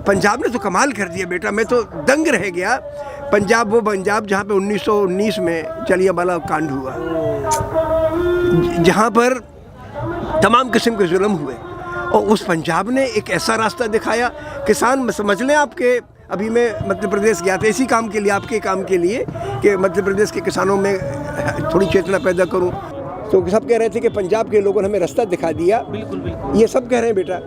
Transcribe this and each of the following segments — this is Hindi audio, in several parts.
पंजाब ने तो कमाल कर दिया बेटा, मैं तो दंग रह गया। पंजाब वो पंजाब जहाँ पे 1919 में जलियांवाला कांड हुआ, जहाँ पर तमाम किस्म के जुल्म हुए, और उस पंजाब ने एक ऐसा रास्ता दिखाया। किसान समझ लें आपके, अभी मैं मध्य प्रदेश गया था इसी काम के लिए, आपके काम के लिए, कि मध्य प्रदेश के किसानों में थोड़ी चेतना पैदा करूं। तो सब कह रहे थे कि पंजाब के लोगों ने हमें रास्ता दिखा दिया। बिल्कुल बिल्कुल, ये सब कह रहे हैं बेटा।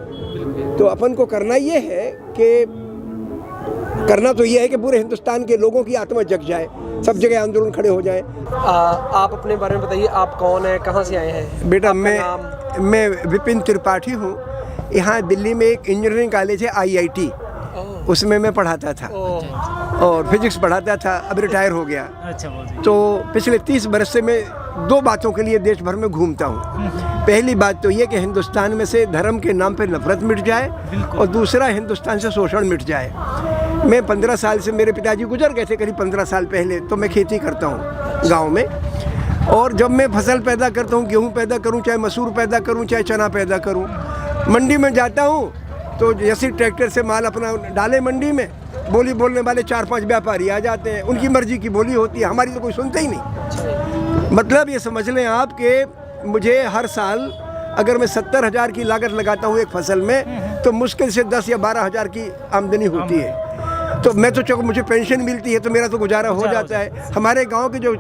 तो अपन को करना ये है कि करना तो ये है कि पूरे हिंदुस्तान के लोगों की आत्मा जग जाए, सब जगह आंदोलन खड़े हो जाए। आप अपने बारे में बताइए, आप कौन है, कहाँ से आए हैं? बेटा आपका मैं विपिन त्रिपाठी हूँ। यहाँ दिल्ली में एक इंजीनियरिंग कॉलेज है IIT, उसमें मैं पढ़ाता था और फिजिक्स पढ़ाता था। अब रिटायर हो गया। अच्छा, तो पिछले 30 बरस से मैं 2 बातों के लिए देश भर में घूमता हूँ। पहली बात तो ये कि हिंदुस्तान में से धर्म के नाम पर नफरत मिट जाए, और दूसरा हिंदुस्तान से शोषण मिट जाए। मैं 15 साल से, मेरे पिताजी गुजर गए थे करीब 15 साल पहले, तो मैं खेती करता हूँ गाँव में। और जब मैं फसल पैदा करता हूँ, गेहूँ पैदा करूँ, चाहे मसूर पैदा करूँ, चाहे चना पैदा करूँ, मंडी में जाता हूँ तो जैसे ट्रैक्टर से माल अपना डाले मंडी में, बोली बोलने वाले 4-5 व्यापारी आ जाते हैं, उनकी मर्जी की बोली होती है, हमारी तो कोई सुनता ही नहीं। मतलब ये समझ लें आप कि मुझे हर साल अगर मैं 70,000 की लागत लगाता हूँ एक फसल में, तो मुश्किल से 10 या 12,000 की आमदनी होती है। तो मैं तो चलो मुझे पेंशन मिलती है तो मेरा तो गुजारा हो जाता है। हमारे गाँव के जो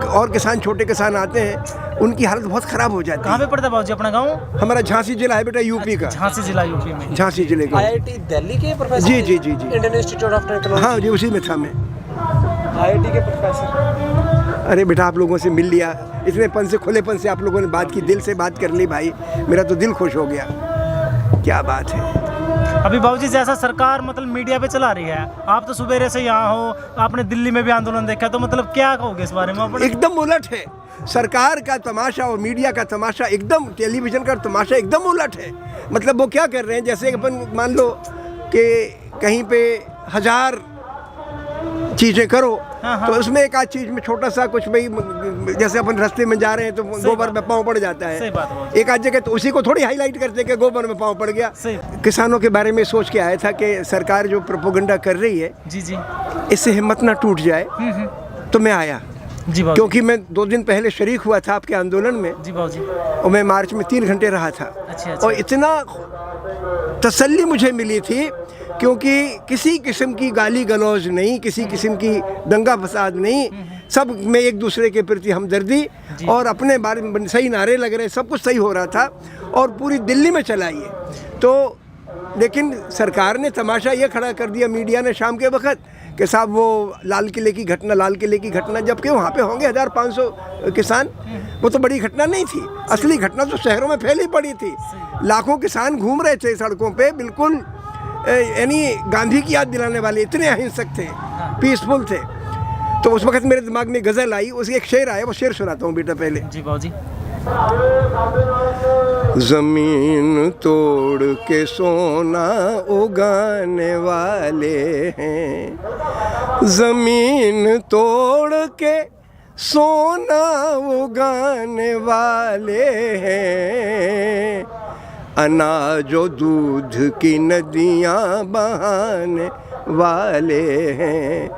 और किसान, छोटे किसान आते हैं, उनकी हालत बहुत ख़राब हो जाती है। कहाँ पे पड़ता है बाबूजी अपना गाँव? हमारा झांसी जिला है बेटा, यूपी का। झांसी जिला, यूपी में। झांसी जिले का। IIT दिल्ली के प्रोफेसर? जी जी जी जी, इंडियन इंस्टीट्यूट ऑफ टेक्नोलॉजी। हाँ जी, उसी में था मैं। IIT के प्रोफेसर। अरे बेटा, आप लोगों से मिल लिया, इतने पन से, खुलेपन से आप लोगों ने बात की, दिल से बात कर ली भाई, मेरा तो दिल खुश हो गया। क्या बात है। अभी बाबूजी जैसा सरकार मतलब मीडिया पे चला रही है, आप तो सुबेरे से यहाँ हो, आपने दिल्ली में भी आंदोलन देखा, तो मतलब क्या कहोगे इस बारे में? एकदम उलट है सरकार का तमाशा और मीडिया का तमाशा, एकदम टेलीविजन का तमाशा एकदम उलट है। मतलब वो क्या कर रहे हैं, जैसे अपन मान लो कि कहीं पे 1000 चीज़ें करो, तो उसमें एक आध चीज़ में छोटा सा कुछ, भाई जैसे अपन रास्ते में जा रहे हैं तो गोबर में पाँव पड़ जाता है, एक आध जगह, तो उसी को थोड़ी हाईलाइट करते कि गोबर में पाँव पड़ गया। किसानों के बारे में सोच के आया था कि सरकार जो प्रोपोगंडा कर रही है, जी जी, इससे हिम्मत ना टूट जाए, तो मैं आया जी बाबू, क्योंकि मैं 2 दिन पहले शरीक हुआ था आपके आंदोलन में जी बाबूजी, और मैं मार्च में 3 घंटे रहा था। अच्छा। और इतना तसल्ली मुझे मिली थी, क्योंकि किसी किस्म की गाली गलौज नहीं, किसी किस्म की दंगा फसाद नहीं, सब में एक दूसरे के प्रति हमदर्दी और अपने बारे में सही नारे लग रहे, सब कुछ सही हो रहा था और पूरी दिल्ली में चला ये। तो लेकिन सरकार ने तमाशा ये खड़ा कर दिया, मीडिया ने शाम के वक्त, कि साहब वो लाल किले की घटना, जबकि वहाँ पे होंगे 1500 किसान, वो तो बड़ी घटना नहीं थी। असली घटना तो शहरों में फैली पड़ी थी, लाखों किसान घूम रहे थे सड़कों पे, बिल्कुल यानी गांधी की याद दिलाने वाले, इतने अहिंसक थे, पीसफुल थे। तो उस वक्त मेरे दिमाग में गज़ल आई, उसकी एक शेर आया, वो शेर सुनाता हूँ बेटा पहले। जी बाबूजी। ज़मीन तोड़ के सोना उगाने वाले हैं, ज़मीन तोड़ के सोना उगाने वाले हैं, अनाज और दूध की नदियाँ बहाने वाले हैं,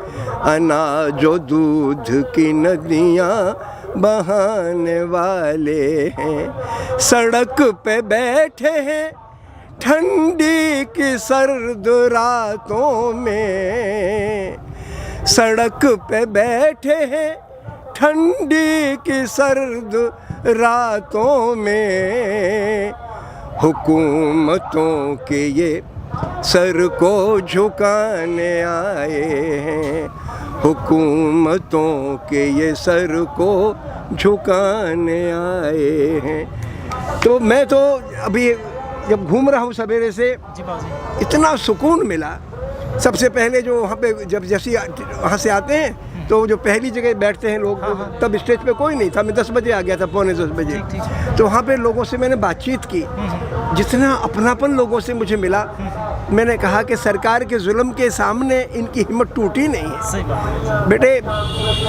अनाज और दूध की नदियाँ बहाने वाले हैं, सड़क पे बैठे हैं ठंडी की सर्द रातों में, सड़क पे बैठे हैं ठंडी की सर्द रातों में, हुकूमतों के ये सर को झुकाने आए हैं, हुकूमतों के ये सर को झुकाने आए हैं। तो मैं तो अभी जब घूम रहा हूँ सवेरे से, इतना सुकून मिला। सबसे पहले जो वहाँ पे जब जैसे वहाँ से आते हैं तो जो पहली जगह बैठते हैं लोग, तब स्टेज पे कोई नहीं था, मैं 10 बजे आ गया था, पौने 10 बजे। तो वहाँ पे लोगों से मैंने बातचीत की, जितना अपनापन लोगों से मुझे मिला, मैंने कहा कि सरकार के जुल्म के सामने इनकी हिम्मत टूटी नहीं है। बेटे,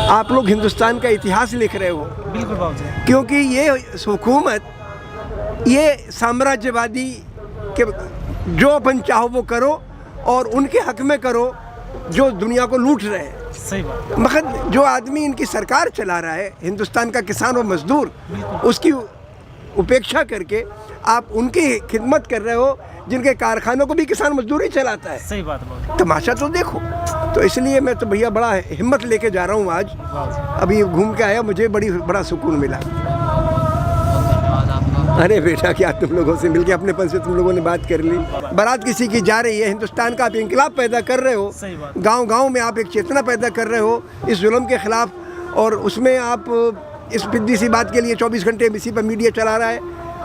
आप लोग हिंदुस्तान का इतिहास लिख रहे हो। बिल्कुल बाबूजी। क्योंकि ये हुकूमत, ये साम्राज्यवादी के जो अपन चाहो वो करो, और उनके हक में करो जो दुनिया को लूट रहे हैं। सही बात। मगर जो आदमी इनकी सरकार चला रहा है, हिंदुस्तान का किसान और मजदूर, उसकी उपेक्षा करके आप उनकी खिदमत कर रहे हो जिनके कारखानों को भी किसान मजदूर ही चलाता है। सही बात बोल। तमाशा तो देखो। तो इसलिए मैं तो भैया बड़ा हिम्मत लेके जा रहा हूँ आज। अभी घूम के आया, मुझे बड़ा सुकून मिला। अरे बेटा, क्या तुम लोगों से मिलके अपनेपन से तुम लोगों ने बात कर ली। बारात किसी की जा रही है, हिंदुस्तान का आप इंकलाब पैदा कर रहे हो, सही बात। गांव-गांव में आप एक चेतना पैदा कर रहे हो इस जुल्म के खिलाफ, और उसमें आप इस बिद्दी सी बात के लिए 24 घंटे इसी पर मीडिया चला रहा है।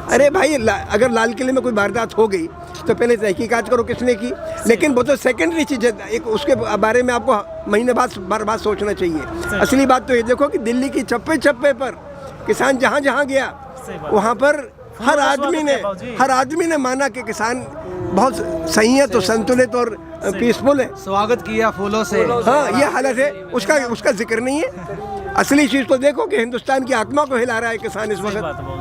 अरे भाई, अगर लाल किले में कोई वारदात हो गई तो पहले तहकीकात करो किसने की, लेकिन वो तो सेकेंडरी चीज़ है, एक उसके बारे में आपको महीने बाद सोचना चाहिए। असली बात तो ये देखो कि दिल्ली की चप्पे चप्पे पर किसान जहाँ जहाँ गया वहाँ पर हर आदमी ने माना कि किसान बहुत सही है, तो संतुलित और पीसफुल है, स्वागत किया फूलों से। हाँ, ये हालत है, उसका जिक्र नहीं है। असली चीज़ तो देखो कि हिंदुस्तान की आत्मा को हिला रहा है किसान इस वक्त।